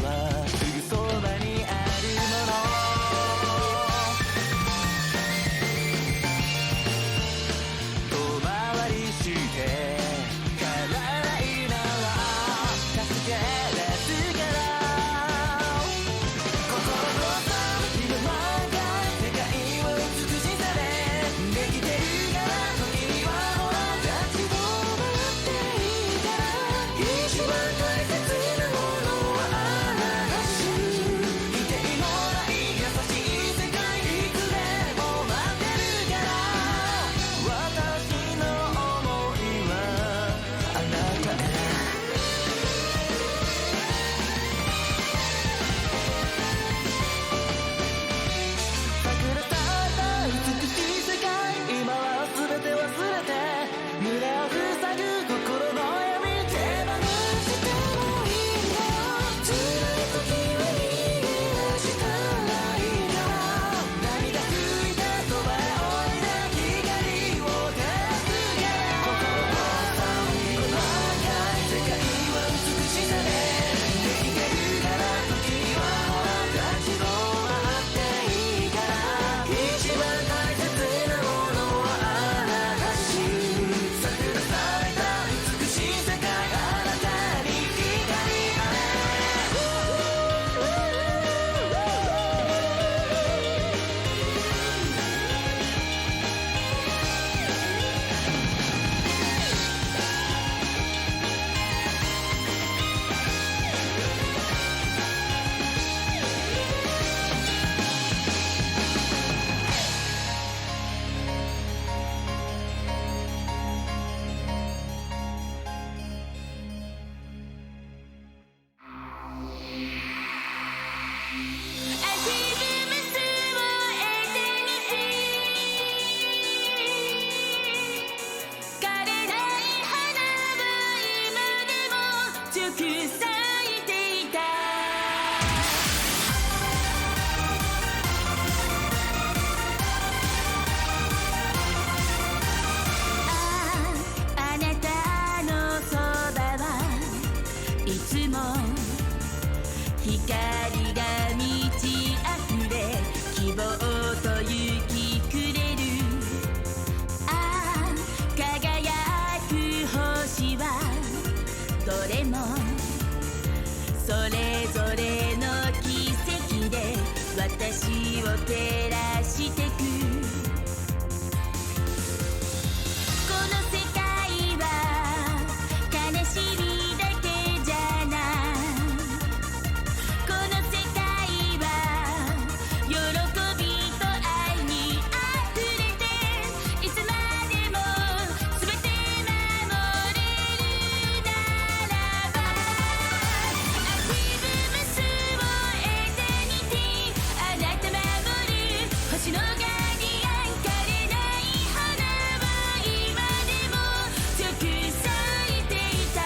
はすぐそばにあるもの。私を照らしてくこの世界は悲しみだけじゃないこの世界は喜びと愛にあふれていつまでも全て守れるならばアクティブマスをエタニティあなた守る星のガーディアン枯れない花は今でも強く咲いていた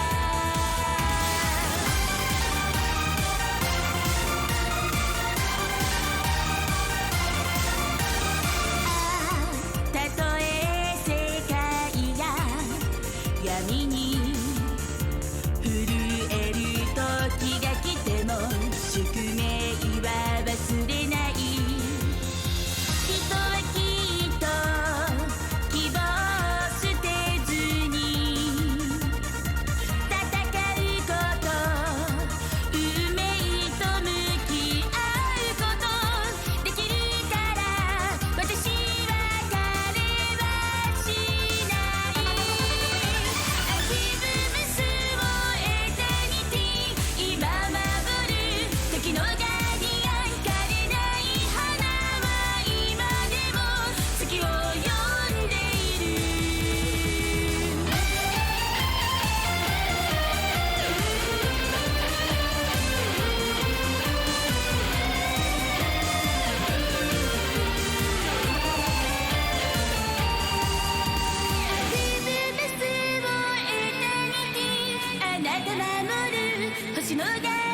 たとえ世界が闇に震える時が来ても宿命は忘れない人はきっと希望を捨てずに戦うこと運命と向き合うことできるから私は彼はしないアクティブマスをエタニティ今守る時のガーディアン枯れない花は今でも月を呼んでいるアクティブマスをエタニティあなた守る星のガーディアン